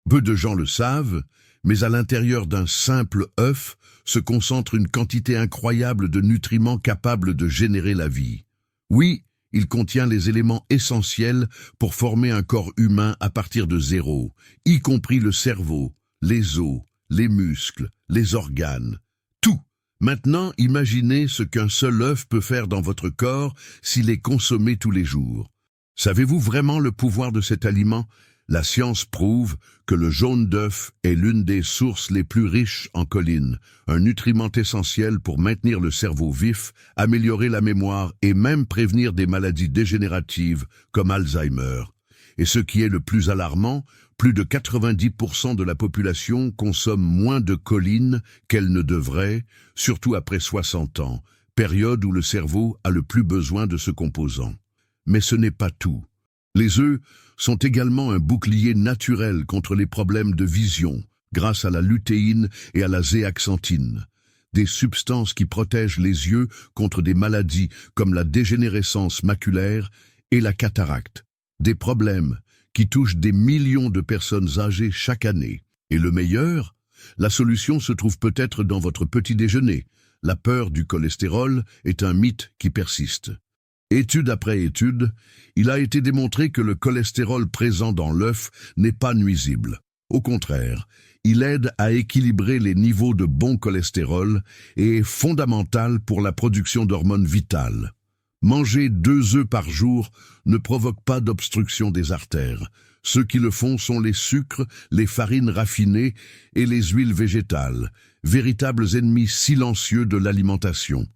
Peu de gens le savent, mais à l'intérieur d'un simple œuf se concentre une quantité incroyable de nutriments capables de générer la vie. Oui, il contient les éléments essentiels pour former un corps humain à partir de zéro, y compris le cerveau, les os, les muscles, les organes, tout. Maintenant, imaginez ce qu'un seul œuf peut faire dans votre corps s'il est consommé tous les jours. Savez-vous vraiment le pouvoir de cet aliment? La science prouve que le jaune d'œuf est l'une des sources les plus riches en choline, un nutriment essentiel pour maintenir le cerveau vif, améliorer la mémoire et même prévenir des maladies dégénératives comme Alzheimer. Et ce qui est le plus alarmant, plus de 90% de la population consomme moins de choline qu'elle ne devrait, surtout après 60 ans, période où le cerveau a le plus besoin de ce composant. Mais ce n'est pas tout. Les œufs sont également un bouclier naturel contre les problèmes de vision, grâce à la lutéine et à la zéaxanthine, des substances qui protègent les yeux contre des maladies comme la dégénérescence maculaire et la cataracte, des problèmes qui touchent des millions de personnes âgées chaque année. Et le meilleur, la solution se trouve peut-être dans votre petit déjeuner. La peur du cholestérol est un mythe qui persiste. Étude après étude, il a été démontré que le cholestérol présent dans l'œuf n'est pas nuisible. Au contraire, il aide à équilibrer les niveaux de bon cholestérol et est fondamental pour la production d'hormones vitales. Manger 2 œufs par jour ne provoque pas d'obstruction des artères. Ceux qui le font sont les sucres, les farines raffinées et les huiles végétales, véritables ennemis silencieux de l'alimentation.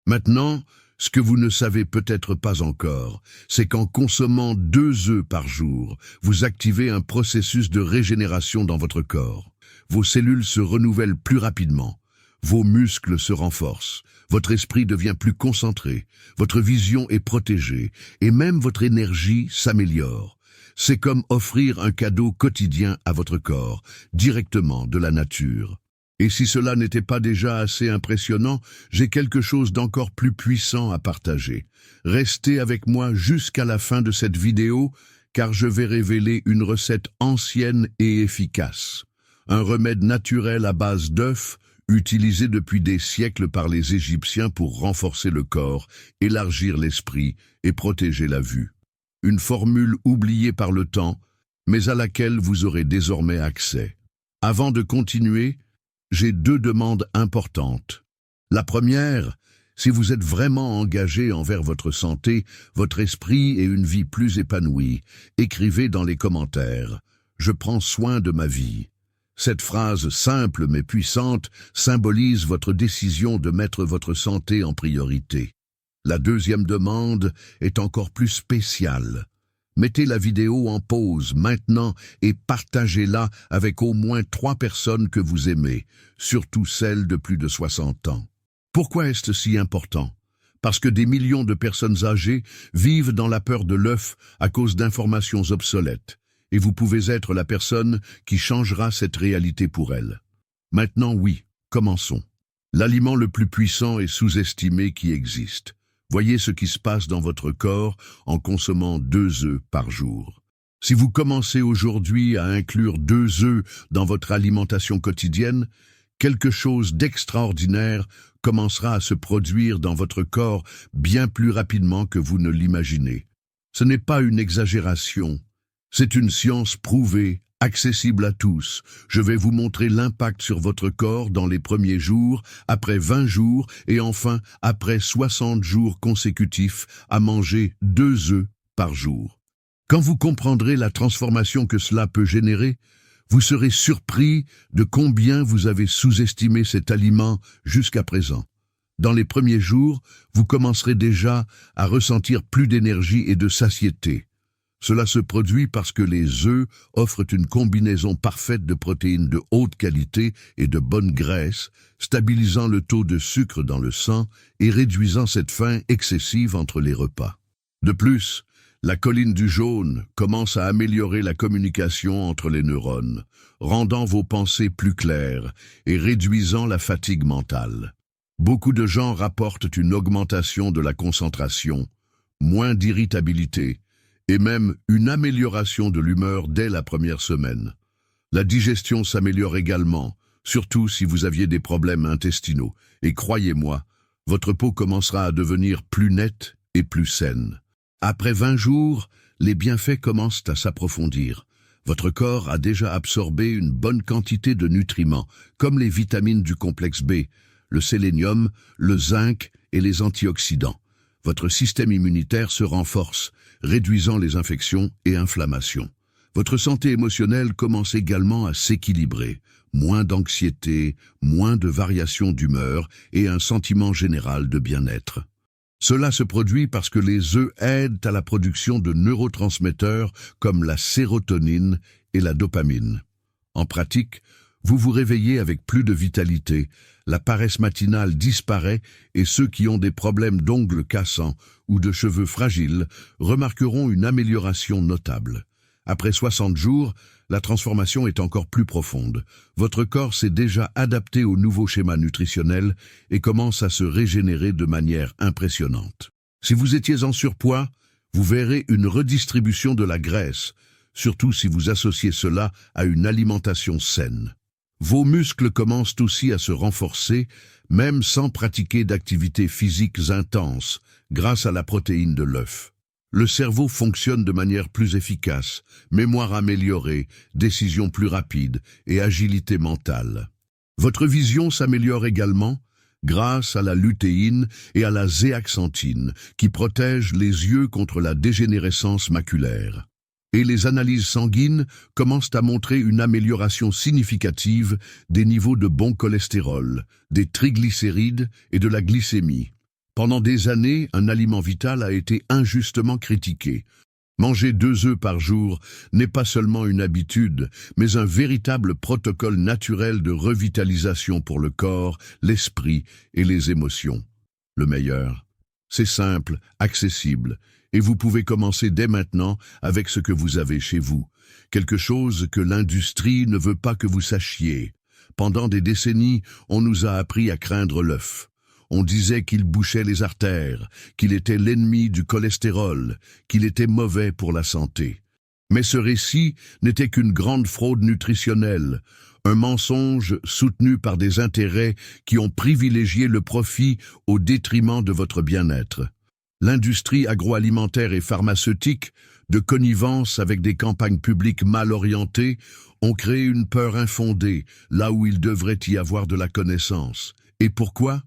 Maintenant, ce que vous ne savez peut-être pas encore, c'est qu'en consommant 2 œufs par jour, vous activez un processus de régénération dans votre corps. Vos cellules se renouvellent plus rapidement, vos muscles se renforcent, votre esprit devient plus concentré, votre vision est protégée et même votre énergie s'améliore. C'est comme offrir un cadeau quotidien à votre corps, directement de la nature. Et si cela n'était pas déjà assez impressionnant, j'ai quelque chose d'encore plus puissant à partager. Restez avec moi jusqu'à la fin de cette vidéo, car je vais révéler une recette ancienne et efficace. Un remède naturel à base d'œufs, utilisé depuis des siècles par les Égyptiens pour renforcer le corps, élargir l'esprit et protéger la vue. Une formule oubliée par le temps, mais à laquelle vous aurez désormais accès. Avant de continuer, j'ai 2 demandes importantes. La première, si vous êtes vraiment engagé envers votre santé, votre esprit et une vie plus épanouie, écrivez dans les commentaires « Je prends soin de ma vie ». Cette phrase simple mais puissante symbolise votre décision de mettre votre santé en priorité. La deuxième demande est encore plus spéciale. Mettez la vidéo en pause maintenant et partagez-la avec au moins 3 personnes que vous aimez, surtout celles de plus de 60 ans. Pourquoi est-ce si important? Parce que des millions de personnes âgées vivent dans la peur de l'œuf à cause d'informations obsolètes, et vous pouvez être la personne qui changera cette réalité pour elles. Maintenant oui, commençons. L'aliment le plus puissant et sous-estimé qui existe. Voyez ce qui se passe dans votre corps en consommant 2 œufs par jour. Si vous commencez aujourd'hui à inclure 2 œufs dans votre alimentation quotidienne, quelque chose d'extraordinaire commencera à se produire dans votre corps bien plus rapidement que vous ne l'imaginez. Ce n'est pas une exagération, c'est une science prouvée, accessible à tous. Je vais vous montrer l'impact sur votre corps dans les premiers jours, après 20 jours et enfin après 60 jours consécutifs à manger 2 œufs par jour. Quand vous comprendrez la transformation que cela peut générer, vous serez surpris de combien vous avez sous-estimé cet aliment jusqu'à présent. Dans les premiers jours, vous commencerez déjà à ressentir plus d'énergie et de satiété. Cela se produit parce que les œufs offrent une combinaison parfaite de protéines de haute qualité et de bonne graisse, stabilisant le taux de sucre dans le sang et réduisant cette faim excessive entre les repas. De plus, la choline du jaune commence à améliorer la communication entre les neurones, rendant vos pensées plus claires et réduisant la fatigue mentale. Beaucoup de gens rapportent une augmentation de la concentration, moins d'irritabilité, et même une amélioration de l'humeur dès la première semaine. La digestion s'améliore également, surtout si vous aviez des problèmes intestinaux. Et croyez-moi, votre peau commencera à devenir plus nette et plus saine. Après 20 jours, les bienfaits commencent à s'approfondir. Votre corps a déjà absorbé une bonne quantité de nutriments, comme les vitamines du complexe B, le sélénium, le zinc et les antioxydants. Votre système immunitaire se renforce, réduisant les infections et inflammations. Votre santé émotionnelle commence également à s'équilibrer. Moins d'anxiété, moins de variations d'humeur et un sentiment général de bien-être. Cela se produit parce que les œufs aident à la production de neurotransmetteurs comme la sérotonine et la dopamine. En pratique, vous vous réveillez avec plus de vitalité, la paresse matinale disparaît et ceux qui ont des problèmes d'ongles cassants ou de cheveux fragiles remarqueront une amélioration notable. Après 60 jours, la transformation est encore plus profonde. Votre corps s'est déjà adapté au nouveau schéma nutritionnel et commence à se régénérer de manière impressionnante. Si vous étiez en surpoids, vous verrez une redistribution de la graisse, surtout si vous associez cela à une alimentation saine. Vos muscles commencent aussi à se renforcer, même sans pratiquer d'activités physiques intenses, grâce à la protéine de l'œuf. Le cerveau fonctionne de manière plus efficace, mémoire améliorée, décision plus rapide et agilité mentale. Votre vision s'améliore également grâce à la lutéine et à la zéaxanthine qui protègent les yeux contre la dégénérescence maculaire. Et les analyses sanguines commencent à montrer une amélioration significative des niveaux de bon cholestérol, des triglycérides et de la glycémie. Pendant des années, un aliment vital a été injustement critiqué. Manger 2 œufs par jour n'est pas seulement une habitude, mais un véritable protocole naturel de revitalisation pour le corps, l'esprit et les émotions. Le meilleur, c'est simple, accessible, et vous pouvez commencer dès maintenant avec ce que vous avez chez vous. Quelque chose que l'industrie ne veut pas que vous sachiez. Pendant des décennies, on nous a appris à craindre l'œuf. On disait qu'il bouchait les artères, qu'il était l'ennemi du cholestérol, qu'il était mauvais pour la santé. Mais ce récit n'était qu'une grande fraude nutritionnelle, un mensonge soutenu par des intérêts qui ont privilégié le profit au détriment de votre bien-être. L'industrie agroalimentaire et pharmaceutique, de connivence avec des campagnes publiques mal orientées, ont créé une peur infondée, là où il devrait y avoir de la connaissance. Et pourquoi ?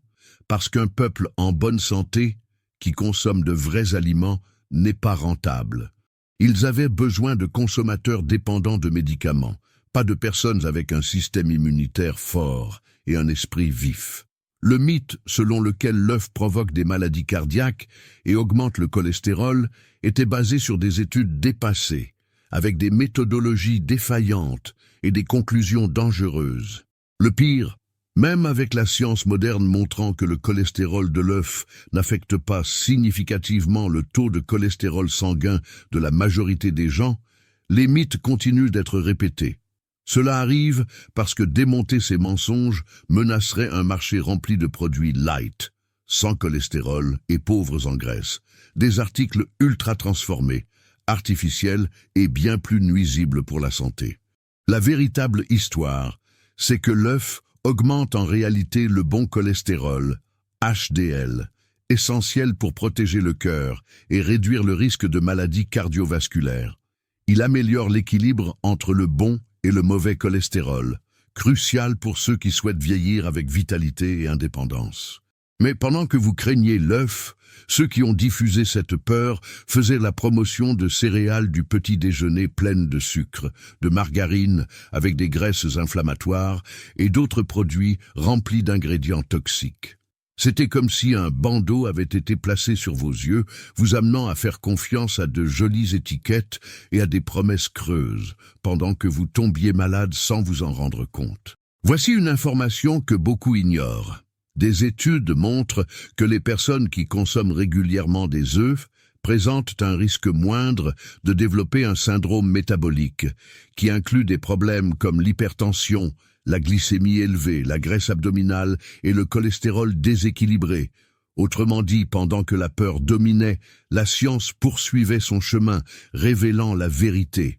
Parce qu'un peuple en bonne santé, qui consomme de vrais aliments, n'est pas rentable. Ils avaient besoin de consommateurs dépendants de médicaments, pas de personnes avec un système immunitaire fort et un esprit vif. Le mythe selon lequel l'œuf provoque des maladies cardiaques et augmente le cholestérol était basé sur des études dépassées, avec des méthodologies défaillantes et des conclusions dangereuses. Le pire, même avec la science moderne montrant que le cholestérol de l'œuf n'affecte pas significativement le taux de cholestérol sanguin de la majorité des gens, les mythes continuent d'être répétés. Cela arrive parce que démonter ces mensonges menacerait un marché rempli de produits light, sans cholestérol et pauvres en graisse, des articles ultra transformés, artificiels et bien plus nuisibles pour la santé. La véritable histoire, c'est que l'œuf augmente en réalité le bon cholestérol, HDL, essentiel pour protéger le cœur et réduire le risque de maladies cardiovasculaires. Il améliore l'équilibre entre le bon et le mauvais cholestérol, crucial pour ceux qui souhaitent vieillir avec vitalité et indépendance. Mais pendant que vous craigniez l'œuf, ceux qui ont diffusé cette peur faisaient la promotion de céréales du petit déjeuner pleines de sucre, de margarine avec des graisses inflammatoires et d'autres produits remplis d'ingrédients toxiques. C'était comme si un bandeau avait été placé sur vos yeux, vous amenant à faire confiance à de jolies étiquettes et à des promesses creuses, pendant que vous tombiez malade sans vous en rendre compte. Voici une information que beaucoup ignorent. Des études montrent que les personnes qui consomment régulièrement des œufs présentent un risque moindre de développer un syndrome métabolique, qui inclut des problèmes comme l'hypertension, la glycémie élevée, la graisse abdominale et le cholestérol déséquilibré. Autrement dit, pendant que la peur dominait, la science poursuivait son chemin, révélant la vérité.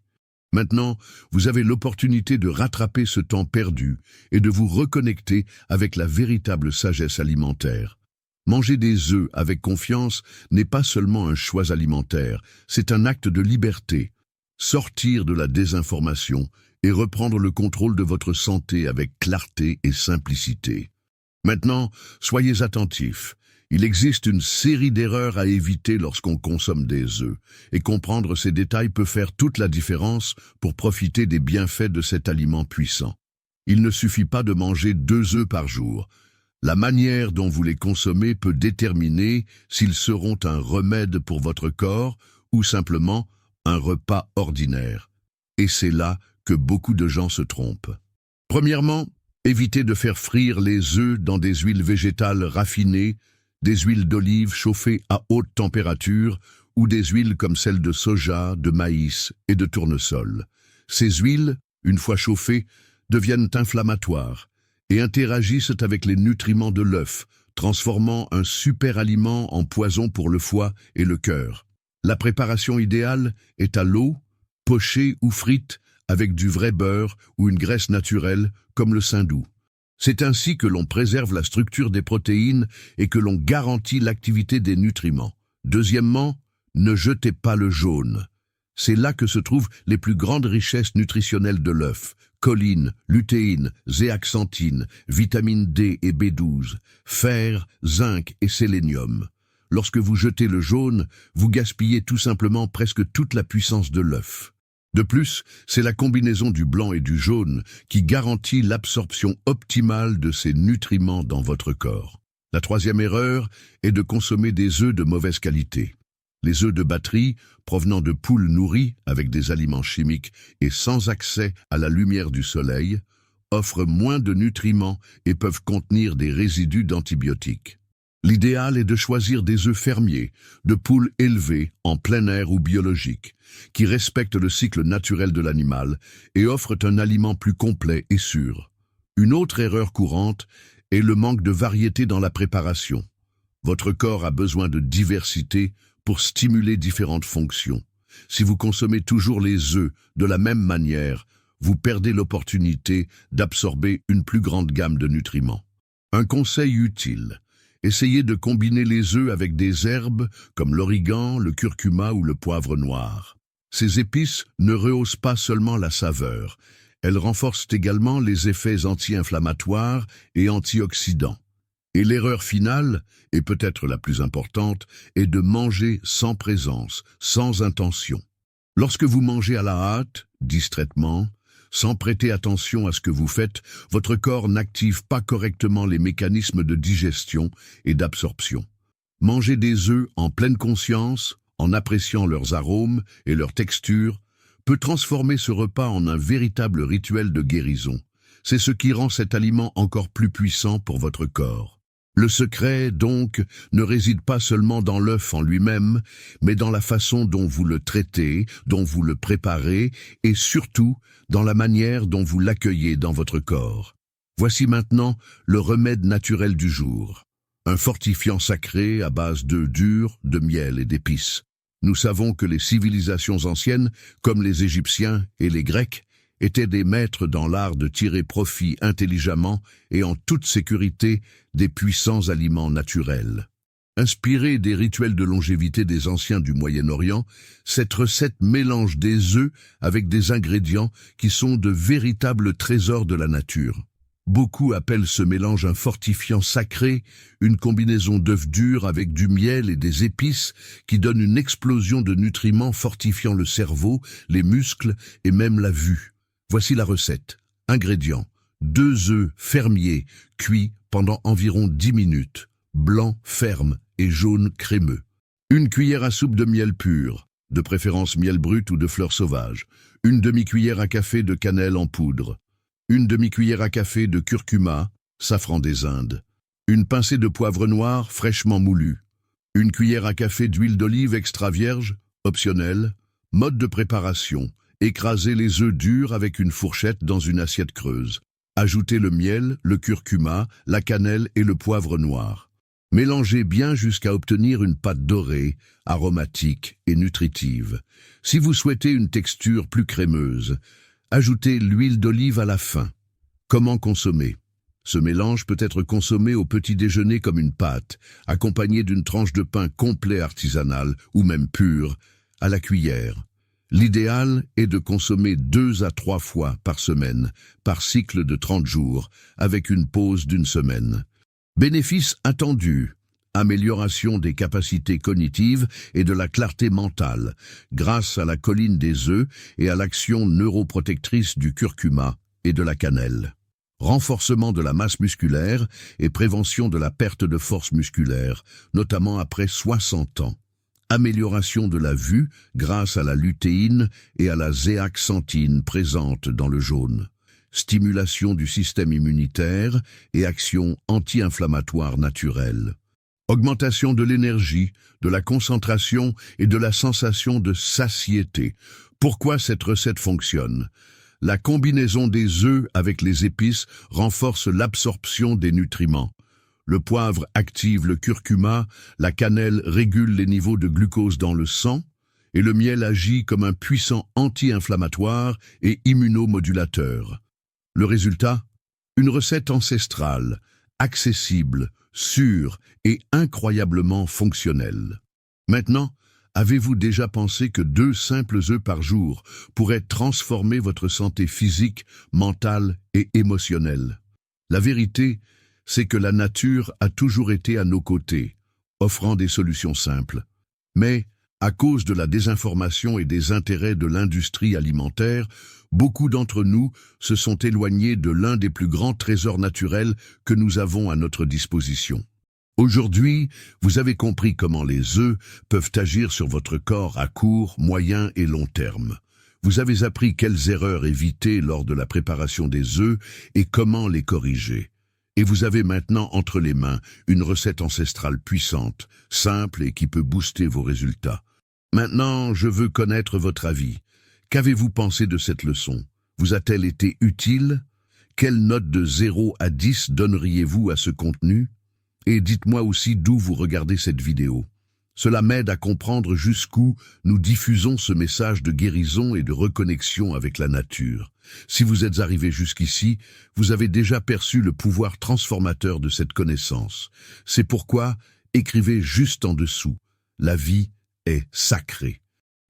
Maintenant, vous avez l'opportunité de rattraper ce temps perdu et de vous reconnecter avec la véritable sagesse alimentaire. Manger des œufs avec confiance n'est pas seulement un choix alimentaire, c'est un acte de liberté. Sortir de la désinformation et reprendre le contrôle de votre santé avec clarté et simplicité. Maintenant, soyez attentifs. Il existe une série d'erreurs à éviter lorsqu'on consomme des œufs, et comprendre ces détails peut faire toute la différence pour profiter des bienfaits de cet aliment puissant. Il ne suffit pas de manger 2 œufs par jour. La manière dont vous les consommez peut déterminer s'ils seront un remède pour votre corps ou simplement un repas ordinaire. Et c'est là que beaucoup de gens se trompent. Premièrement, évitez de faire frire les œufs dans des huiles végétales raffinées, des huiles d'olive chauffées à haute température ou des huiles comme celles de soja, de maïs et de tournesol. Ces huiles, une fois chauffées, deviennent inflammatoires et interagissent avec les nutriments de l'œuf, transformant un super aliment en poison pour le foie et le cœur. La préparation idéale est à l'eau, pochée ou frite, avec du vrai beurre ou une graisse naturelle comme le saindoux. C'est ainsi que l'on préserve la structure des protéines et que l'on garantit l'activité des nutriments. Deuxièmement, ne jetez pas le jaune. C'est là que se trouvent les plus grandes richesses nutritionnelles de l'œuf. Choline, lutéine, zéaxanthine, vitamine D et B12, fer, zinc et sélénium. Lorsque vous jetez le jaune, vous gaspillez tout simplement presque toute la puissance de l'œuf. De plus, c'est la combinaison du blanc et du jaune qui garantit l'absorption optimale de ces nutriments dans votre corps. La troisième erreur est de consommer des œufs de mauvaise qualité. Les œufs de batterie, provenant de poules nourries avec des aliments chimiques et sans accès à la lumière du soleil, offrent moins de nutriments et peuvent contenir des résidus d'antibiotiques. L'idéal est de choisir des œufs fermiers, de poules élevées en plein air ou biologiques, qui respectent le cycle naturel de l'animal et offrent un aliment plus complet et sûr. Une autre erreur courante est le manque de variété dans la préparation. Votre corps a besoin de diversité pour stimuler différentes fonctions. Si vous consommez toujours les œufs de la même manière, vous perdez l'opportunité d'absorber une plus grande gamme de nutriments. Un conseil utile: essayez de combiner les œufs avec des herbes comme l'origan, le curcuma ou le poivre noir. Ces épices ne rehaussent pas seulement la saveur, elles renforcent également les effets anti-inflammatoires et antioxydants. Et l'erreur finale, et peut-être la plus importante, est de manger sans présence, sans intention. Lorsque vous mangez à la hâte, distraitement, sans prêter attention à ce que vous faites, votre corps n'active pas correctement les mécanismes de digestion et d'absorption. Manger des œufs en pleine conscience, en appréciant leurs arômes et leur texture, peut transformer ce repas en un véritable rituel de guérison. C'est ce qui rend cet aliment encore plus puissant pour votre corps. Le secret, donc, ne réside pas seulement dans l'œuf en lui-même, mais dans la façon dont vous le traitez, dont vous le préparez, et surtout dans la manière dont vous l'accueillez dans votre corps. Voici maintenant le remède naturel du jour. Un fortifiant sacré à base d'œufs durs, de miel et d'épices. Nous savons que les civilisations anciennes, comme les Égyptiens et les Grecs, étaient des maîtres dans l'art de tirer profit intelligemment et en toute sécurité des puissants aliments naturels. Inspirée des rituels de longévité des anciens du Moyen-Orient, cette recette mélange des œufs avec des ingrédients qui sont de véritables trésors de la nature. Beaucoup appellent ce mélange un fortifiant sacré, une combinaison d'œufs durs avec du miel et des épices qui donne une explosion de nutriments fortifiant le cerveau, les muscles et même la vue. Voici la recette. Ingrédients: 2 œufs fermiers cuits pendant environ 10 minutes, blanc ferme et jaune crémeux. 1 cuillère à soupe de miel pur, de préférence miel brut ou de fleurs sauvages. 1 demi-cuillère à café de cannelle en poudre. 1 demi-cuillère à café de curcuma, safran des Indes. 1 pincée de poivre noir fraîchement moulu. 1 cuillère à café d'huile d'olive extra vierge, optionnelle. Mode de préparation: écrasez les œufs durs avec une fourchette dans une assiette creuse. Ajoutez le miel, le curcuma, la cannelle et le poivre noir. Mélangez bien jusqu'à obtenir une pâte dorée, aromatique et nutritive. Si vous souhaitez une texture plus crémeuse, ajoutez l'huile d'olive à la fin. Comment consommer? Ce mélange peut être consommé au petit déjeuner comme une pâte, accompagné d'une tranche de pain complet artisanal ou même pur, à la cuillère. L'idéal est de consommer 2 à 3 fois par semaine, par cycle de 30 jours, avec une pause d'1 semaine. Bénéfices attendus: amélioration des capacités cognitives et de la clarté mentale, grâce à la choline des œufs et à l'action neuroprotectrice du curcuma et de la cannelle. Renforcement de la masse musculaire et prévention de la perte de force musculaire, notamment après 60 ans. Amélioration de la vue grâce à la lutéine et à la zéaxanthine présente dans le jaune. Stimulation du système immunitaire et action anti-inflammatoire naturelle. Augmentation de l'énergie, de la concentration et de la sensation de satiété. Pourquoi cette recette fonctionne? La combinaison des œufs avec les épices renforce l'absorption des nutriments. Le poivre active le curcuma, la cannelle régule les niveaux de glucose dans le sang, et le miel agit comme un puissant anti-inflammatoire et immunomodulateur. Le résultat? Une recette ancestrale, accessible, sûre et incroyablement fonctionnelle. Maintenant, avez-vous déjà pensé que 2 simples œufs par jour pourraient transformer votre santé physique, mentale et émotionnelle? La vérité, c'est que la nature a toujours été à nos côtés, offrant des solutions simples. Mais, à cause de la désinformation et des intérêts de l'industrie alimentaire, beaucoup d'entre nous se sont éloignés de l'un des plus grands trésors naturels que nous avons à notre disposition. Aujourd'hui, vous avez compris comment les œufs peuvent agir sur votre corps à court, moyen et long terme. Vous avez appris quelles erreurs éviter lors de la préparation des œufs et comment les corriger. Et vous avez maintenant entre les mains une recette ancestrale puissante, simple et qui peut booster vos résultats. Maintenant, je veux connaître votre avis. Qu'avez-vous pensé de cette leçon? Vous a-t-elle été utile? Quelle note de 0 à 10 donneriez-vous à ce contenu? Et dites-moi aussi d'où vous regardez cette vidéo. Cela m'aide à comprendre jusqu'où nous diffusons ce message de guérison et de reconnexion avec la nature. Si vous êtes arrivé jusqu'ici, vous avez déjà perçu le pouvoir transformateur de cette connaissance. C'est pourquoi écrivez juste en dessous. La vie est sacrée.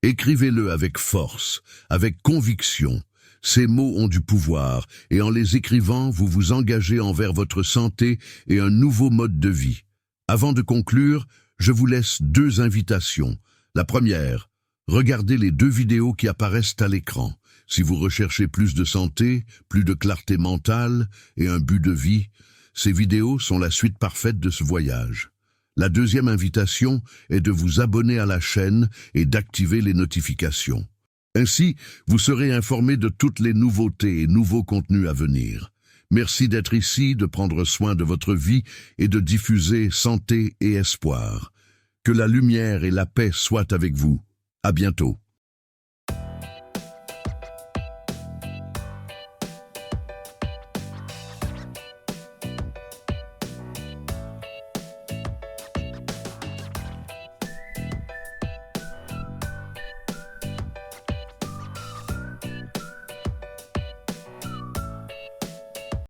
Écrivez-le avec force, avec conviction. Ces mots ont du pouvoir, et en les écrivant, vous vous engagez envers votre santé et un nouveau mode de vie. Avant de conclure, je vous laisse 2 invitations. La première, regardez les 2 vidéos qui apparaissent à l'écran. Si vous recherchez plus de santé, plus de clarté mentale et un but de vie, ces vidéos sont la suite parfaite de ce voyage. La deuxième invitation est de vous abonner à la chaîne et d'activer les notifications. Ainsi, vous serez informé de toutes les nouveautés et nouveaux contenus à venir. Merci d'être ici, de prendre soin de votre vie et de diffuser santé et espoir. Que la lumière et la paix soient avec vous. À bientôt.